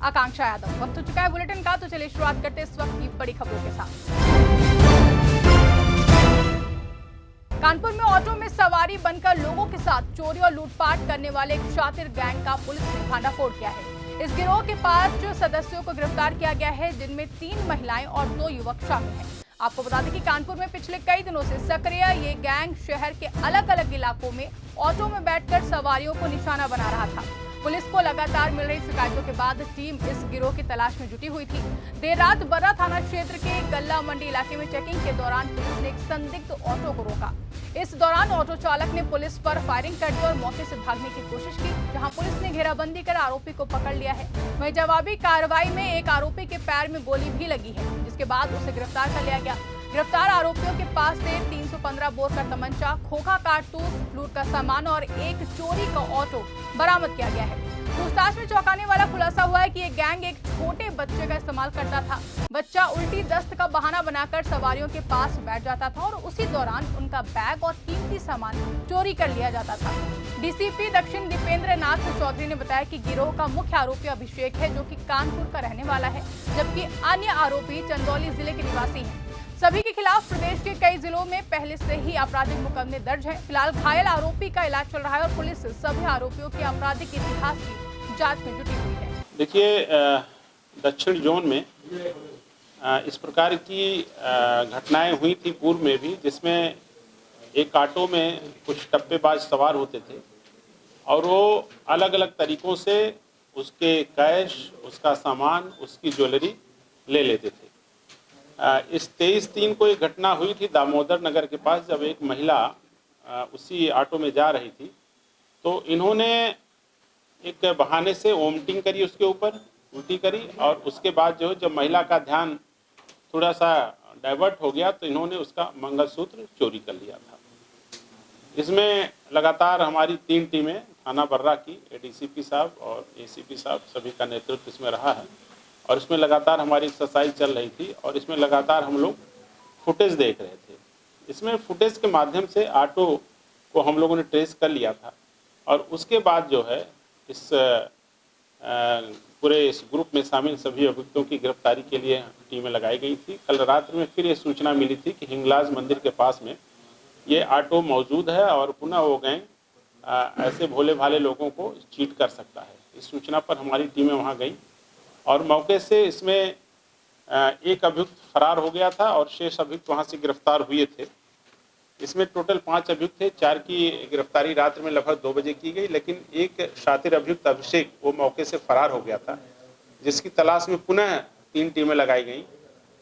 आकांक्षा यादव। वक्त हो चुका है बुलेटिन का, तो चलिए शुरुआत करते हैं इस वक्त की बड़ी खबरों के साथ। कानपुर में ऑटो में सवारी बनकर लोगों के साथ चोरी और लूटपाट करने वाले एक शातिर गैंग का पुलिस ने भांडाफोड़ किया है। इस गिरोह के 5 सदस्यों को गिरफ्तार किया गया है, जिनमें 3 महिलाएं और 2 युवक शामिल हैं। आपको बता दें कि कानपुर में पिछले कई दिनों से सक्रिय ये गैंग शहर के अलग अलग इलाकों में ऑटो में बैठकर सवारियों को निशाना बना रहा था। पुलिस को लगातार मिल रही शिकायतों के बाद टीम इस गिरोह की तलाश में जुटी हुई थी। देर रात बर्रा थाना क्षेत्र के गल्ला मंडी इलाके में चेकिंग के दौरान पुलिस ने एक संदिग्ध ऑटो को रोका। इस दौरान ऑटो चालक ने पुलिस पर फायरिंग कर दी और मौके से भागने की कोशिश की, जहां पुलिस ने घेराबंदी कर आरोपी को पकड़ लिया है। वहीं जवाबी कार्रवाई में एक आरोपी के पैर में गोली भी लगी है, जिसके बाद उसे गिरफ्तार कर लिया गया। गिरफ्तार आरोपियों के पास से 315 बोर का तमंचा, खोखा कारतूस, लूट का सामान और एक चोरी का ऑटो बरामद किया गया है। पूछताछ में चौंकाने वाला खुलासा हुआ है कि ये गैंग एक छोटे बच्चे का इस्तेमाल करता था। बच्चा उल्टी दस्त का बहाना बनाकर सवारियों के पास बैठ जाता था और उसी दौरान उनका बैग और कीमती सामान चोरी कर लिया जाता था। डीसीपी दक्षिण दीपेंद्र नाथ चौधरी ने बताया कि गिरोह का मुख्य आरोपी अभिषेक है, जो कि कानपुर का रहने वाला है, जबकि अन्य आरोपी चंदौली जिले के निवासी हैं। सभी के खिलाफ प्रदेश के कई जिलों में पहले से ही आपराधिक मुकदमे दर्ज हैं। फिलहाल घायल आरोपी का इलाज चल रहा है और पुलिस सभी आरोपियों के आपराधिक इतिहास की जांच में जुटी हुई है। देखिए, दक्षिण जोन में इस प्रकार की घटनाएं हुई थी पूर्व में भी, जिसमें एक ऑटो में कुछ टप्पेबाज सवार होते थे और वो अलग अलग तरीकों से उसके कैश, उसका सामान, उसकी ज्वेलरी ले लेते थे। इस 23/3 को एक घटना हुई थी दामोदर नगर के पास, जब एक महिला उसी ऑटो में जा रही थी, तो इन्होंने एक बहाने से वोमिटिंग करी, उसके ऊपर उल्टी करी, और उसके बाद जो जब महिला का ध्यान थोड़ा सा डाइवर्ट हो गया तो इन्होंने उसका मंगलसूत्र चोरी कर लिया था। इसमें लगातार हमारी 3 टीमें थाना बर्रा की, एडीसीपी साहब और एसीपी साहब, सभी का नेतृत्व इसमें रहा है और इसमें लगातार हमारी एक्सरसाइज चल रही थी और इसमें लगातार हम लोग फुटेज देख रहे थे। इसमें फुटेज के माध्यम से ऑटो को हम लोगों ने ट्रेस कर लिया था और उसके बाद जो है इस पूरे इस ग्रुप में शामिल सभी अभियुक्तों की गिरफ्तारी के लिए टीमें लगाई गई थी। कल रात में फिर ये सूचना मिली थी कि हिंगलाज मंदिर के पास में ये ऑटो मौजूद है और पुनः वो गैंग ऐसे भोले भाले लोगों को चीट कर सकता है। इस सूचना पर हमारी टीमें वहाँ गई और मौके से इसमें एक अभियुक्त फरार हो गया था और शेष अभियुक्त वहाँ से गिरफ्तार हुए थे। इसमें टोटल 5 अभियुक्त थे। 4 की गिरफ्तारी रात्रि में लगभग 2 बजे की गई, लेकिन एक शातिर अभियुक्त अभिषेक वो मौके से फरार हो गया था, जिसकी तलाश में पुनः 3 टीमें लगाई गई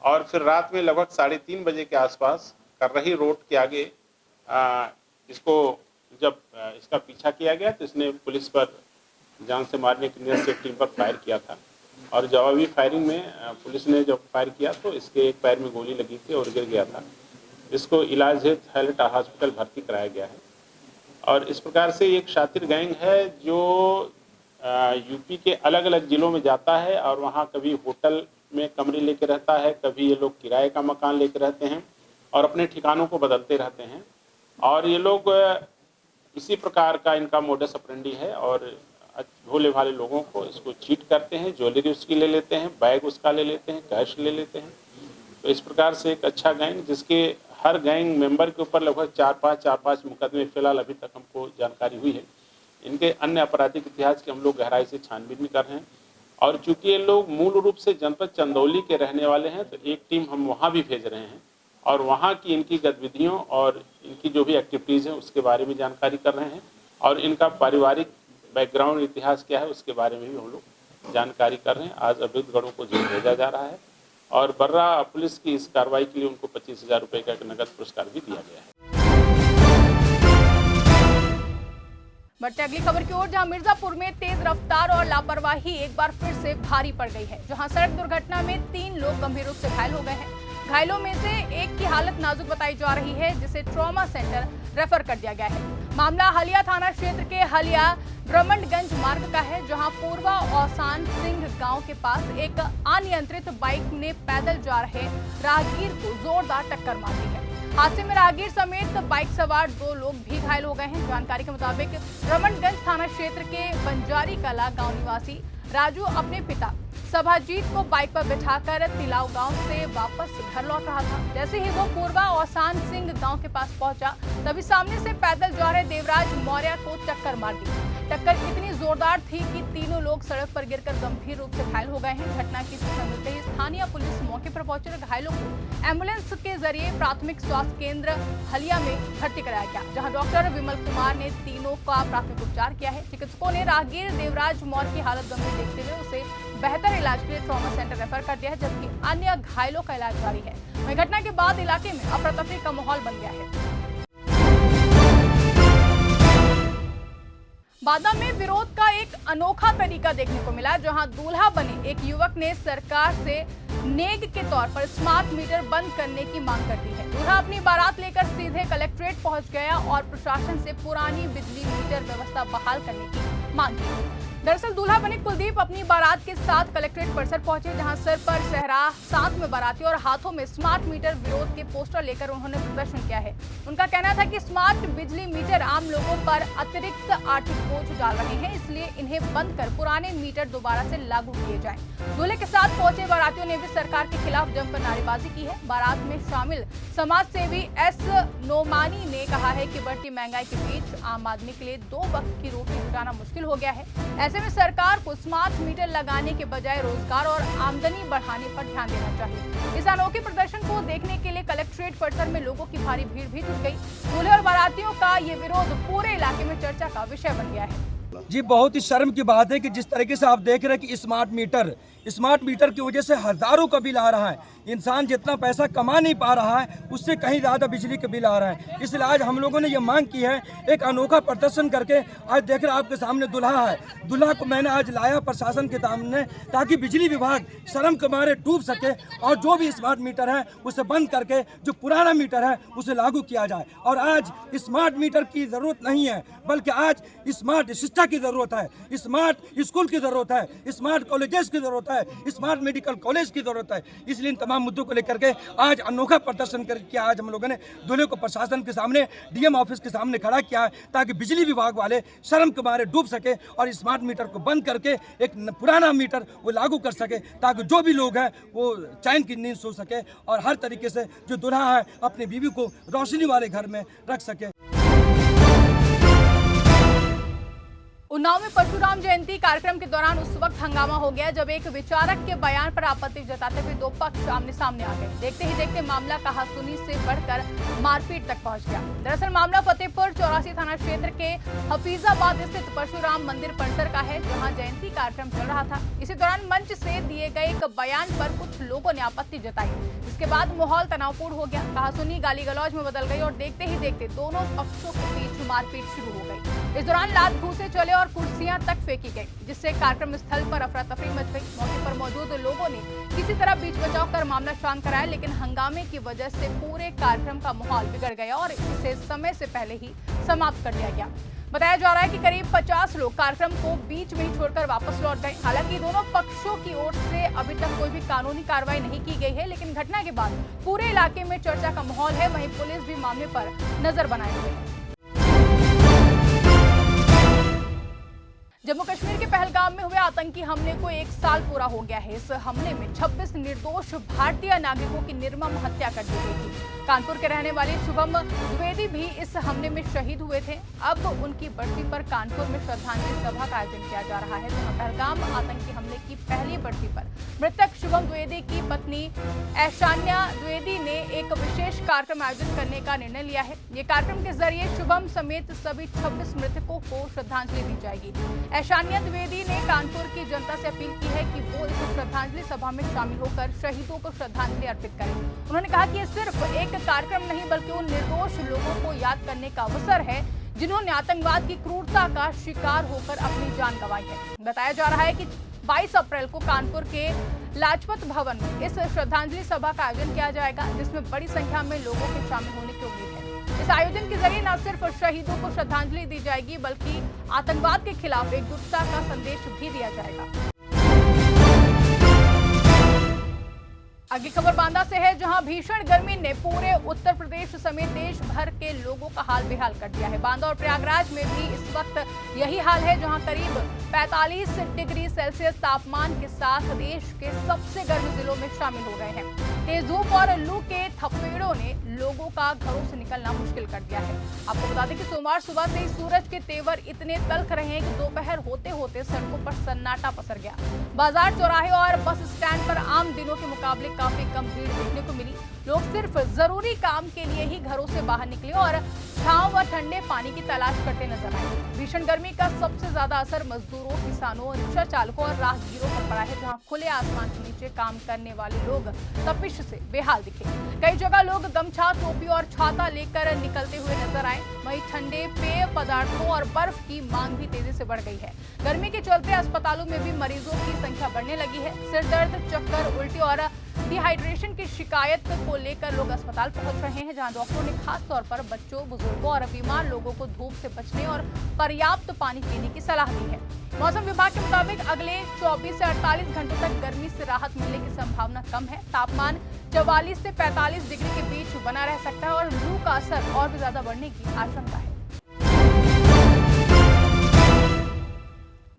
और फिर रात में लगभग 3:30 बजे के आसपास कररही रोड के आगे इसको जब इसका पीछा किया गया तो इसने पुलिस पर जान से मारने की नीयत से टीम पर फायर किया था और जवाबी फायरिंग में पुलिस ने जब फायर किया तो इसके एक पैर में गोली लगी थी और गिर गया था। इसको इलाज हेतु हाईलाइट हॉस्पिटल भर्ती कराया गया है। और इस प्रकार से एक शातिर गैंग है जो यूपी के अलग अलग जिलों में जाता है और वहाँ कभी होटल में कमरे लेके रहता है, कभी ये लोग किराए का मकान लेके रहते हैं और अपने ठिकानों को बदलते रहते हैं। और ये लोग इसी प्रकार का इनका मोडस ऑपरेंडी है और भोले भाले लोगों को इसको चीट करते हैं, ज्वेलरी उसकी ले लेते हैं, बैग उसका ले लेते हैं, कैश ले लेते हैं। तो इस प्रकार से एक अच्छा गैंग, जिसके हर गैंग मेंबर के ऊपर लगभग 4-5 मुकदमे फिलहाल अभी तक हमको जानकारी हुई है। इनके अन्य आपराधिक इतिहास की हम लोग गहराई से छानबीन भी कर रहे हैं और चूंकि ये लोग मूल रूप से जनपद चंदौली के रहने वाले हैं, तो एक टीम हम वहाँ भी भेज रहे हैं और वहाँ की इनकी गतिविधियों और इनकी जो भी एक्टिविटीज़ हैं उसके बारे में जानकारी कर रहे हैं और इनका पारिवारिक बैकग्राउंड इतिहास क्या है उसके बारे में भी हम लोग जानकारी कर रहे हैं। आज अभियुक्तगणों को जेल भेजा जा रहा है और बर्रा पुलिस की इस कार्रवाई के लिए उनको 25,000 रुपये का एक नगद पुरस्कार भी दिया गया है। बढ़ते अगली खबर की ओर, जहां मिर्जापुर में तेज रफ्तार और लापरवाही एक बार फिर से भारी पड़ गई है, जहां सड़क दुर्घटना में 3 लोग गंभीर रूप से घायल हो गए हैं। घायलों में से एक की हालत नाजुक बताई जा रही है, जिसे ट्रॉमा सेंटर रेफर कर दिया गया है। मामला हलिया थाना क्षेत्र के हलिया ब्रह्मंडगंज मार्ग का है, जहां पूर्वा औसान सिंह गांव के पास एक अनियंत्रित बाइक ने पैदल जा रहे राहगीर को जोरदार टक्कर मार दी है। हादसे में राहगीर समेत बाइक सवार 2 लोग भी घायल हो गए हैं। जानकारी के मुताबिक ब्रह्मंडगंज थाना क्षेत्र के बंजारी कला गांव निवासी राजू अपने पिता सभाजीत को बाइक पर बिठाकर तिलाव गांव से वापस घर लौट रहा था। जैसे ही वो पूर्वा औसान सिंह गांव के पास पहुंचा, तभी सामने से पैदल जा रहे देवराज मौर्य को टक्कर मार दी। टक्कर इतनी जोरदार थी कि तीनों लोग सड़क पर गिरकर गंभीर रूप से घायल हो गए हैं। घटना की सूचना मिलते ही स्थानीय पुलिस मौके पर पहुंचकर घायलों को एम्बुलेंस के जरिए प्राथमिक स्वास्थ्य केंद्र हलिया में भर्ती कराया गया, जहां डॉक्टर विमल कुमार ने तीनों का प्राथमिक उपचार किया है। चिकित्सकों ने राहगीर देवराज मौर्य की हालत गंभीर देखते हुए उसे बेहतर इलाज के लिए ट्रॉमा सेंटर रेफर कर दिया है, जबकि अन्य घायलों का इलाज जारी है। वहीं घटना के बाद इलाके में अफरा तफरी का माहौल बन गया है। बादा में विरोध का एक अनोखा तरीका देखने को मिला, जहां दूल्हा बने एक युवक ने सरकार से नेग के तौर पर स्मार्ट मीटर बंद करने की मांग कर दी है। दूल्हा अपनी बारात लेकर सीधे कलेक्ट्रेट पहुंच गया और प्रशासन से पुरानी बिजली मीटर व्यवस्था बहाल करने की मांग की। दरअसल दूल्हा बने कुलदीप अपनी बारात के साथ कलेक्ट्रेट परिसर पहुंचे, जहां सर पर सहरा, साथ में बाराती और हाथों में स्मार्ट मीटर विरोध के पोस्टर लेकर उन्होंने प्रदर्शन किया है। उनका कहना था कि स्मार्ट बिजली मीटर आम लोगों पर अतिरिक्त आर्थिक बोझ डाल रहे हैं, इसलिए इन्हें बंद कर पुराने मीटर दोबारा से लागू किए जाएं। दूल्हे के साथ पहुंचे बारातियों ने भी सरकार के खिलाफ जमकर नारेबाजी की है। बारात में शामिल समाज सेवी एस नोमानी ने कहा है कि बढ़ती महंगाई के बीच आम आदमी के लिए 2 वक्त की रोटी जुटाना मुश्किल हो गया है। ऐसे में सरकार को स्मार्ट मीटर लगाने के बजाय रोजगार और आमदनी बढ़ाने पर ध्यान देना चाहिए। इस अनोखे प्रदर्शन को देखने के लिए कलेक्ट्रेट परिसर में लोगों की भारी भीड़ भी जुट गई। दूल्हे और बारातियों का ये विरोध पूरे इलाके में चर्चा का विषय बन गया है। जी, बहुत ही शर्म की बात है कि जिस तरीके से आप देख रहे हैं कि स्मार्ट मीटर की वजह से हजारों का बिल आ रहा है। इंसान जितना पैसा कमा नहीं पा रहा है, उससे कहीं ज़्यादा बिजली का बिल आ रहा है। इसलिए आज हम लोगों ने ये मांग की है, एक अनोखा प्रदर्शन करके। आज देख रहे हैं आपके सामने दुल्हा है, दुल्हा को मैंने आज लाया प्रशासन के सामने, ताकि बिजली विभाग शर्म के मारे डूब सके और जो भी स्मार्ट मीटर है उसे बंद करके जो पुराना मीटर है उसे लागू किया जाए। और आज स्मार्ट मीटर की ज़रूरत नहीं है, बल्कि आज स्मार्ट शिक्षा की ज़रूरत है, स्मार्ट स्कूल की ज़रूरत है, स्मार्ट कॉलेजेस की ज़रूरत है, स्मार्ट मेडिकल कॉलेज की ज़रूरत है। इसलिए इन तमाम मुद्दों को लेकर के आज अनोखा प्रदर्शन करके आज हम लोगों ने दूल्हे को प्रशासन के सामने, डीएम ऑफिस के सामने खड़ा किया है, ताकि बिजली विभाग वाले शर्म के मारे डूब सके और स्मार्ट मीटर को बंद करके एक पुराना मीटर वो लागू कर सके, ताकि जो भी लोग हैं वो चैन की नींद सो सके और हर तरीके से जो दूल्हा है अपनी बीवी को रोशनी वाले घर में रख सके। उन्नाव में परशुराम जयंती कार्यक्रम के दौरान उस वक्त हंगामा हो गया जब एक विचारक के बयान पर आपत्ति जताते हुए 2 पक्ष आमने सामने आ गए। देखते ही देखते मामला कहासुनी से बढ़कर मारपीट तक पहुंच गया। दरअसल मामला फतेहपुर 84 थाना क्षेत्र के हफीजाबाद स्थित परशुराम मंदिर परिसर का है, जहां जयंती कार्यक्रम चल रहा था। इसी दौरान मंच से दिए गए एक बयान पर कुछ लोगों ने आपत्ति जताई, जिसके बाद माहौल तनावपूर्ण हो गया। कहासुनी गाली गलौज में बदल गई और देखते ही देखते दोनों पक्षों के बीच मारपीट शुरू हो गई। इस दौरान लात घूंसे चले और कुर्सियां तक फेंकी गई, जिससे कार्यक्रम स्थल पर अफरा तफरी मच गई। मौके पर मौजूद लोगों ने किसी तरह बीच बचाव कर मामला शांत कराया, लेकिन हंगामे की वजह से पूरे कार्यक्रम का माहौल बिगड़ गया और इसे समय से पहले ही समाप्त कर दिया गया। बताया जा रहा है कि करीब 50 लोग कार्यक्रम को बीच में ही छोड़कर वापस लौट गए। हालांकि दोनों पक्षों की ओर से अभी तक कोई भी कानूनी कार्रवाई नहीं की गई है, लेकिन घटना के बाद पूरे इलाके में चर्चा का माहौल है। वहीं पुलिस भी मामले पर नजर बनाए हुए है। जम्मू कश्मीर के पहलगाम में हुए आतंकी हमले को 1 साल पूरा हो गया है। इस हमले में 26 निर्दोष भारतीय नागरिकों की निर्मम हत्या कर दी गई थी। कानपुर के रहने वाले शुभम द्विवेदी भी इस हमले में शहीद हुए थे। अब उनकी बरसी पर कानपुर में श्रद्धांजलि सभा का आयोजन किया जा रहा है, जहां पहलगाम आतंकी हमले की पहली बरसी पर मृतक शुभम द्विवेदी की पत्नी ऐशान्या द्विवेदी ने एक विशेष कार्यक्रम आयोजित करने का निर्णय लिया है। ये कार्यक्रम के जरिए शुभम समेत सभी 26 मृतकों को श्रद्धांजलि दी जाएगी। ऐशान्या द्विवेदी ने कानपुर की जनता से अपील की है कि वो इस श्रद्धांजलि सभा में शामिल होकर शहीदों को श्रद्धांजलि अर्पित करें। उन्होंने कहा कि ये सिर्फ एक कार्यक्रम नहीं, बल्कि उन निर्दोष लोगों को याद करने का अवसर है जिन्होंने आतंकवाद की क्रूरता का शिकार होकर अपनी जान गंवाई है। बताया जा रहा है कि 22 अप्रैल को कानपुर के लाजपत भवन में इस श्रद्धांजलि सभा का आयोजन किया जाएगा, जिसमें बड़ी संख्या में लोगों के शामिल होने की उम्मीद है। इस आयोजन के जरिए न सिर्फ शहीदों को श्रद्धांजलि दी जाएगी, बल्कि आतंकवाद के खिलाफ एकजुटता का संदेश भी दिया जाएगा। आगे खबर बांदा से है, जहां भीषण गर्मी ने पूरे उत्तर प्रदेश समेत देश भर के लोगों का हाल बेहाल कर दिया है। बांदा और प्रयागराज में भी इस वक्त यही हाल है, जहां करीब 45 डिग्री सेल्सियस तापमान के साथ देश के सबसे गर्म जिलों में शामिल हो गए हैं। तेज धूप और लू के थपेड़ों ने लोगों का घरों से निकलना मुश्किल कर दिया है। आपको बता दें कि सोमवार सुबह से ही सूरज के तेवर इतने तल्ख रहे हैं कि दोपहर होते होते सड़कों पर सन्नाटा पसर गया। बाजार, चौराहे और बस स्टैंड पर आम दिनों के मुकाबले काफी कम भीड़ देखने को मिली। लोग सिर्फ जरूरी काम के लिए ही घरों से बाहर निकले और छांव व ठंडे पानी की तलाश करते नजर आए। भीषण गर्मी का सबसे ज्यादा असर मजदूरों, किसानों, रिक्शा चालकों और राहगीरों पर पड़ा है, जहां खुले आसमान के नीचे काम करने वाले लोग तपिश से बेहाल दिखे। कई जगह लोग गमछा, टोपी और छाता लेकर निकलते हुए नजर आए। वहीं ठंडे पेय पदार्थों और बर्फ की मांग भी तेजी से बढ़ गई है। गर्मी के चलते अस्पतालों में भी मरीजों की संख्या बढ़ने लगी है। सिर दर्द, चक्कर, उल्टी और डिहाइड्रेशन की शिकायत को लेकर लोग अस्पताल पहुंच रहे हैं, जहां डॉक्टरों ने खास तौर पर बच्चों, बुजुर्गों और बीमार लोगों को धूप से बचने और पर्याप्त पानी पीने की सलाह दी है। मौसम विभाग के मुताबिक अगले 24 से 48 घंटों तक गर्मी से राहत मिलने की संभावना कम है। तापमान 44 से 45 डिग्री के बीच बना रह सकता है और लू का असर और भी ज्यादा बढ़ने की आशंका है।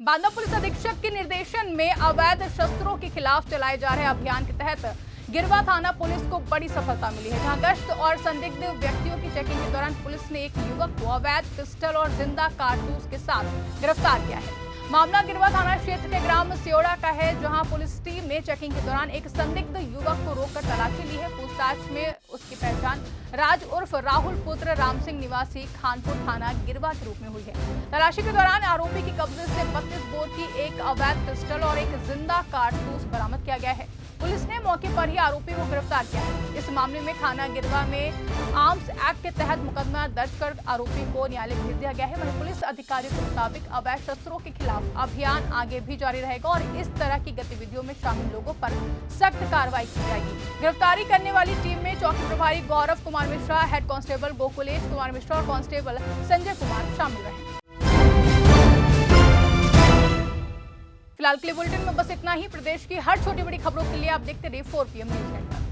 बांदा पुलिस अधीक्षक के निर्देशन में अवैध शस्त्रों के खिलाफ चलाए जा रहे अभियान के तहत गिरवा थाना पुलिस को बड़ी सफलता मिली है, जहां गश्त और संदिग्ध व्यक्तियों की चेकिंग के दौरान पुलिस ने एक युवक को अवैध पिस्टल और जिंदा कारतूस के साथ गिरफ्तार किया है। मामला गिरवा थाना क्षेत्र के ग्राम सियोड़ा का है, जहां पुलिस टीम ने चेकिंग के दौरान एक संदिग्ध युवक को रोककर तलाशी ली है। पूछताछ में उसकी पहचान राज उर्फ राहुल पुत्र राम सिंह निवासी खानपुर थाना गिरवा के रूप में हुई है। तलाशी के दौरान आरोपी की कब्जे से 32 बोर की एक अवैध पिस्टल और एक जिंदा कारतूस बरामद किया गया है। पुलिस ने मौके पर ही आरोपी को गिरफ्तार किया है। इस मामले में थाना गिरवा में आर्म्स एक्ट के तहत मुकदमा दर्ज कर आरोपी को न्यायालय भेज दिया गया है। वहीं पुलिस अधिकारियों के मुताबिक अवैध शस्त्रों के खिलाफ अभियान आगे भी जारी रहेगा और इस तरह की गतिविधियों में शामिल लोगों पर सख्त कार्रवाई की जाएगी। गिरफ्तारी करने वाली टीम में चौकी प्रभारी गौरव कुमार मिश्रा, हेड कांस्टेबल गोकुलेश कुमार मिश्रा और कांस्टेबल संजय कुमार शामिल रहे। फिलहाल के लिए बुलेटिन में बस इतना ही। प्रदेश की हर छोटी बड़ी खबरों के लिए आप देखते रहिए 4 PM न्यूज नेटवर्क।